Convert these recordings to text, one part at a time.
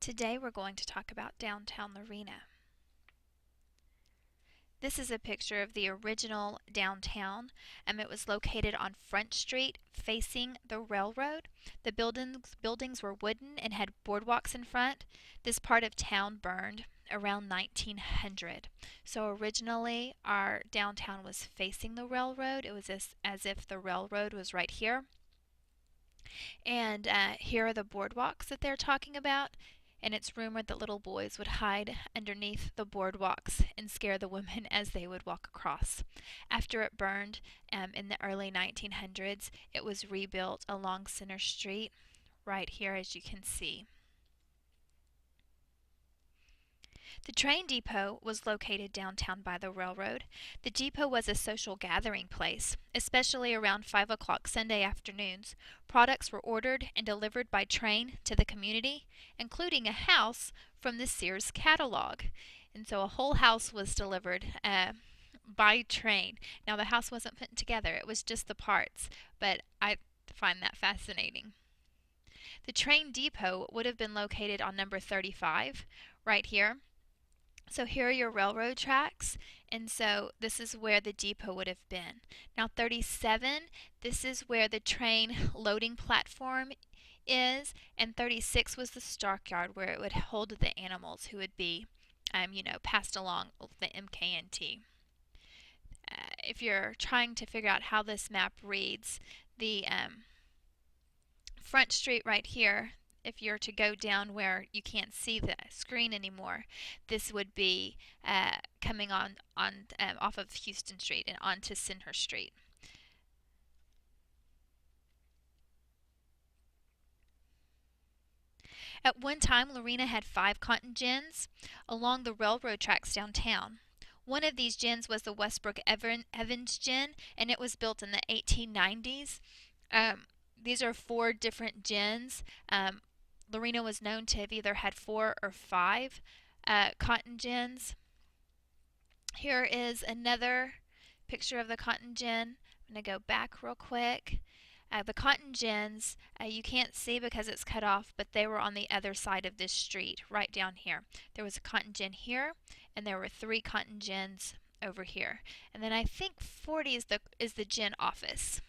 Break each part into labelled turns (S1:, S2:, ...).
S1: Today we're going to talk about downtown Lorena. This is a picture of the original downtown. It was located on Front Street facing the railroad. The buildings were wooden and had boardwalks in front. This part of town burned around 1900. So originally our downtown was facing the railroad. It was as if the railroad was right here. And here are the boardwalks that they're talking about. And it's rumored that little boys would hide underneath the boardwalks and scare the women as they would walk across. After it burned in the early 1900s, it was rebuilt along Center Street, right here as you can see. The train depot was located downtown by the railroad. The depot was a social gathering place, especially around 5 o'clock Sunday afternoons. Products were ordered and delivered by train to the community, including a house from the Sears catalog. And so a whole house was delivered by train. Now the house wasn't put together, it was just the parts, but I find that fascinating. The train depot would have been located on number 35, right here. So here are your railroad tracks, and so this is where the depot would have been. Now 37, this is where the train loading platform is, and 36 was the stockyard where it would hold the animals who would be, passed along the MKNT. If you're trying to figure out how this map reads, the Front Street right here, if you're to go down where you can't see the screen anymore, this would be coming on off of Houston Street and onto Center Street. At one time, Lorena had 5 cotton gins along the railroad tracks downtown. One of these gins was the Westbrook Evans gin, and it was built in the 1890s. These are 4 different gins. Lorena was known to have either had 4 or 5 cotton gins. Here is another picture of the cotton gin. I'm going to go back real quick. The cotton gins, you can't see because it's cut off, but they were on the other side of this street, right down here. There was a cotton gin here, and there were 3 cotton gins over here. And then I think 40 is the gin office.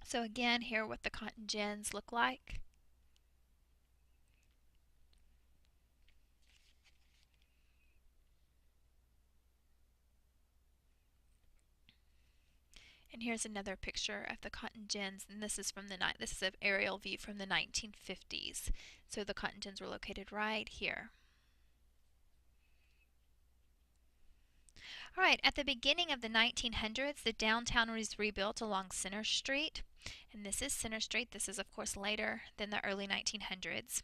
S1: So again, here are what the cotton gins look like. And here's another picture of the cotton gins, and this is this is an aerial view from the 1950s. So the cotton gins were located right here. All right, at the beginning of the 1900s, the downtown was rebuilt along Center Street, and this is Center Street. This is, of course, later than the early 1900s.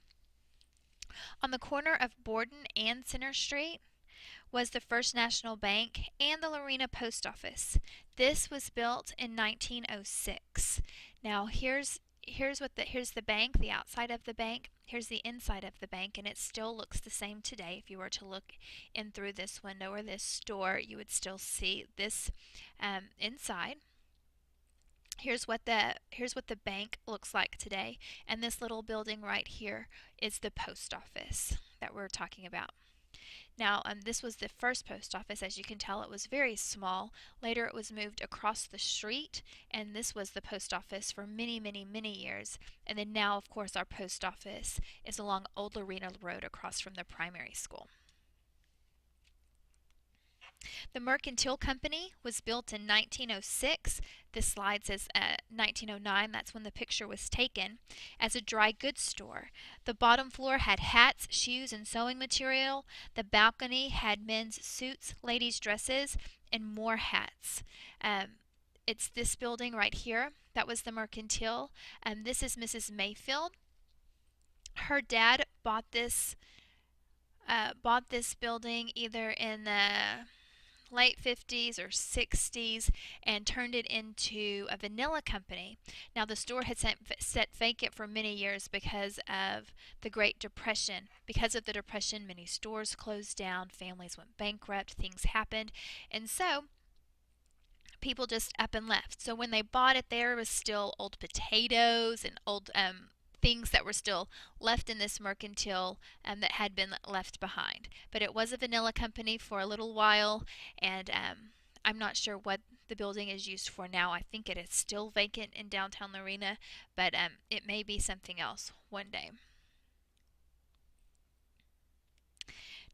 S1: On the corner of Borden and Center Street was the First National Bank and the Lorena Post Office. This was built in 1906. Now here's the bank, the outside of the bank. Here's the inside of the bank, and it still looks the same today. If you were to look in through this window or this store, you would still see this inside. Here's what the bank looks like today, and this little building right here is the post office that we're talking about. Now, this was the first post office. As you can tell, it was very small. Later, it was moved across the street, and this was the post office for many, many, many years. And then now, of course, our post office is along Old Lorena Road across from the primary school. The Mercantile Company was built in 1906. This slide says 1909. That's when the picture was taken. As a dry goods store. The bottom floor had hats, shoes, and sewing material. The balcony had men's suits, ladies' dresses, and more hats. It's this building right here. That was the Mercantile. This is Mrs. Mayfield. Her dad bought this building either in the late 50s or 60s and turned it into a vanilla company. Now the store had sat vacant for many years because of the Great Depression. Because of the Depression, many stores closed down, families went bankrupt, things happened, and so people just up and left. So when they bought it, there was still old potatoes and old things that were still left in this mercantile that had been left behind. But it was a vanilla company for a little while, and I'm not sure what the building is used for now. I think it is still vacant in downtown Lorena, but it may be something else one day.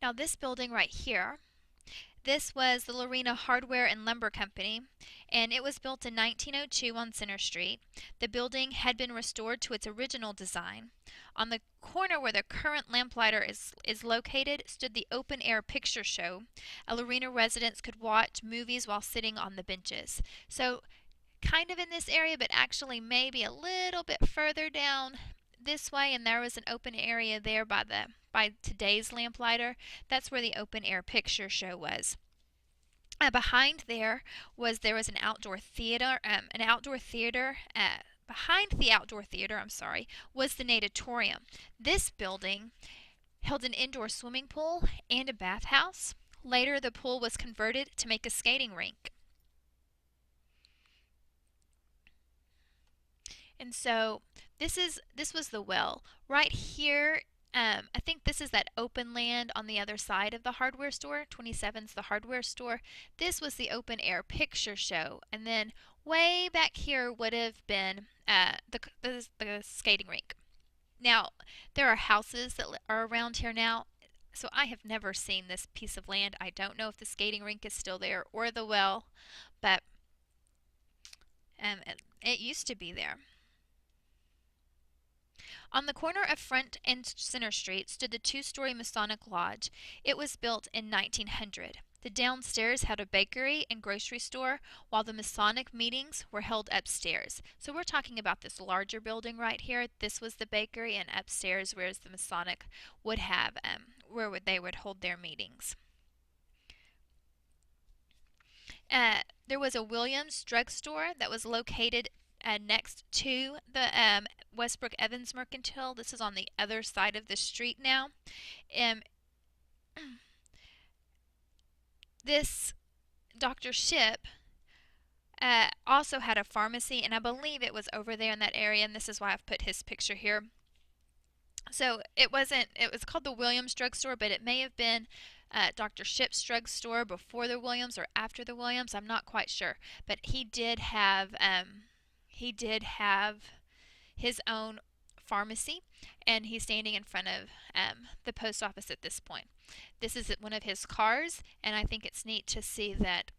S1: Now this building right here, this was the Lorena Hardware and Lumber Company, and it was built in 1902 on Center Street. The building had been restored to its original design. On the corner where the current lamplighter is located stood the open-air picture show. Lorena residents could watch movies while sitting on the benches. So kind of in this area, but actually maybe a little bit further down this way, and there was an open area there by today's lamplighter. That's where the open air picture show was. Behind there was an outdoor theater. Behind the outdoor theater, was the natatorium. This building held an indoor swimming pool and a bathhouse. Later, the pool was converted to make a skating rink. And so this was the well. Right here, I think this is that open land on the other side of the hardware store. 27's the hardware store. This was the open air picture show. And then way back here would have been the skating rink. Now, there are houses that are around here now. So I have never seen this piece of land. I don't know if the skating rink is still there or the well, but it used to be there. On the corner of Front and Center Street stood the two-story Masonic Lodge. It was built in 1900. The downstairs had a bakery and grocery store, while the Masonic meetings were held upstairs. So we're talking about this larger building right here. This was the bakery, and upstairs whereas the Masonic would have, they would hold their meetings. There was a Williams drugstore that was located next to the Westbrook Evans Mercantile. This is on the other side of the street now. This Dr. Ship also had a pharmacy, and I believe it was over there in that area, and this is why I've put his picture here. So it was called the Williams drugstore, but it may have been Dr. Ship's drugstore before the Williams or after the Williams. I'm not quite sure, but he did have his own pharmacy, and he's standing in front of the post office at this point. This is one of his cars, and I think it's neat to see that,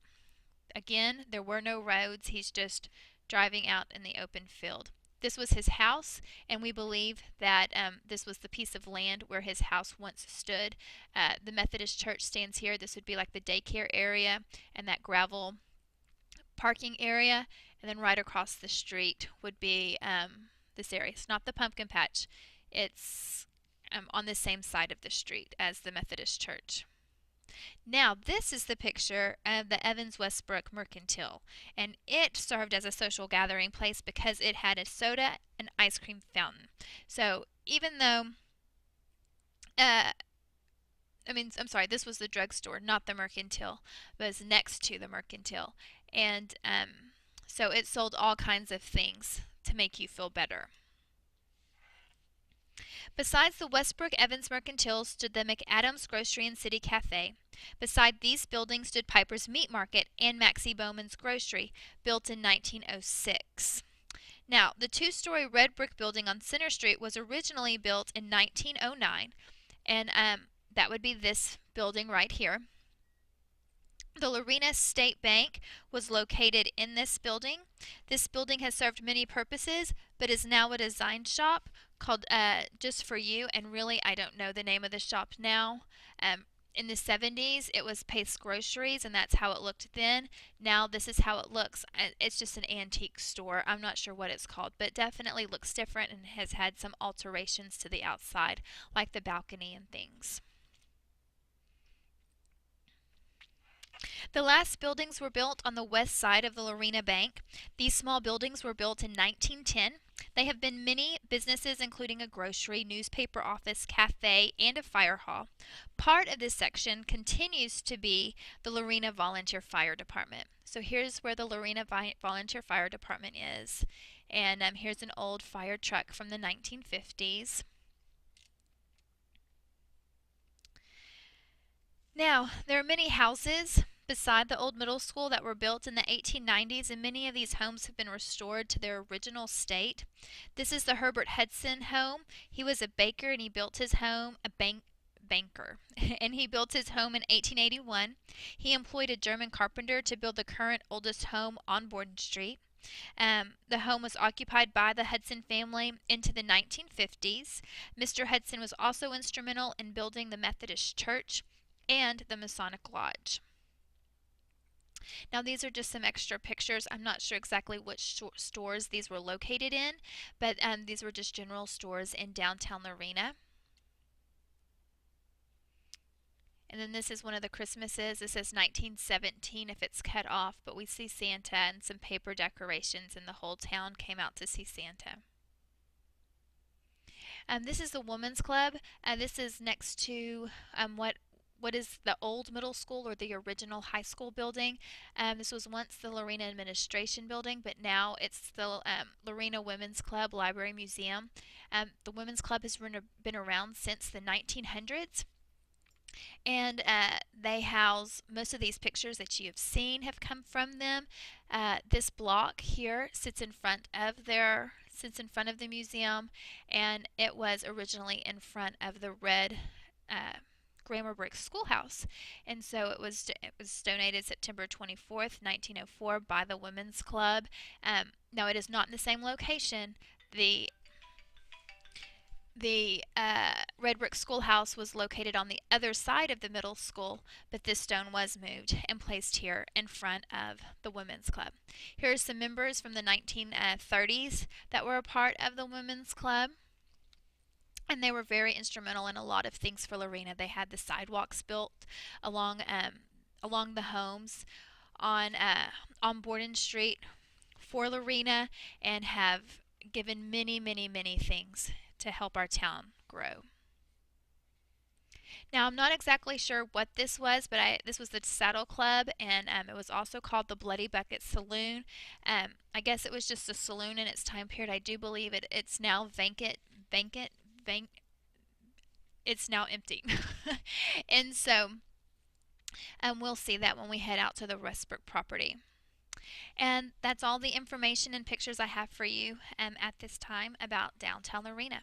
S1: again, there were no roads. He's just driving out in the open field. This was his house, and we believe that this was the piece of land where his house once stood. The Methodist Church stands here. This would be like the daycare area and that gravel parking area. And then right across the street would be this area. It's not the pumpkin patch. It's on the same side of the street as the Methodist Church. Now, this is the picture of the Evans Westbrook Mercantile, and it served as a social gathering place because it had a soda and ice cream fountain. So even though, this was the drugstore, not the Mercantile, but it was next to the Mercantile, and so it sold all kinds of things to make you feel better. Besides the Westbrook Evans Mercantile stood the McAdams Grocery and City Cafe. Beside these buildings stood Piper's Meat Market and Maxie Bowman's Grocery, built in 1906. Now, the two-story red brick building on Center Street was originally built in 1909, and that would be this building right here. The Lorena State Bank was located in this building. This building has served many purposes, but is now a design shop called Just For You, and really I don't know the name of the shop now. In the 70s, it was Pace Groceries, and that's how it looked then. Now this is how it looks. It's just an antique store. I'm not sure what it's called, but it definitely looks different and has had some alterations to the outside, like the balcony and things. The last buildings were built on the west side of the Lorena Bank. These small buildings were built in 1910. They have been many businesses, including a grocery, newspaper office, cafe, and a fire hall. Part of this section continues to be the Lorena Volunteer Fire Department. So here's where the Lorena Volunteer Fire Department is. And here's an old fire truck from the 1950s. Now, there are many houses beside the old middle school that were built in the 1890s, and many of these homes have been restored to their original state. This is the Herbert Hudson home. He was a baker and he built his home, banker, and he built his home in 1881. He employed a German carpenter to build the current oldest home on Borden Street. The home was occupied by the Hudson family into the 1950s. Mr. Hudson was also instrumental in building the Methodist Church and the Masonic Lodge. Now these are just some extra pictures. I'm not sure exactly which stores these were located in, but these were just general stores in downtown Lorena. And then this is one of the Christmases. It says 1917 if it's cut off, but we see Santa and some paper decorations, and the whole town came out to see Santa. This is the Women's Club. This is next to what is the old middle school or the original high school building. This was once the Lorena Administration Building, but now it's the Lorena Women's Club Library Museum. The Women's Club has been around since the 1900s. And they house most of these pictures that you have seen have come from them. This block here sits in front of the museum, and it was originally in front of the red Grammar Brick Schoolhouse, and so it was donated September 24th, 1904 by the Women's Club. Now it is not in the same location. The red brick schoolhouse was located on the other side of the middle school, but this stone was moved and placed here in front of the Women's Club. Here are some members from the 1930s that were a part of the Women's Club. And they were very instrumental in a lot of things for Lorena. They had the sidewalks built along the homes on Borden Street for Lorena, and have given many, many, many things to help our town grow. Now, I'm not exactly sure what this was, but this was the Saddle Club, and it was also called the Bloody Bucket Saloon. I guess it was just a saloon in its time period. I do believe it's now it's now empty. And so we'll see that when we head out to the Westbrook property. And that's all the information and pictures I have for you at this time about downtown Lorena.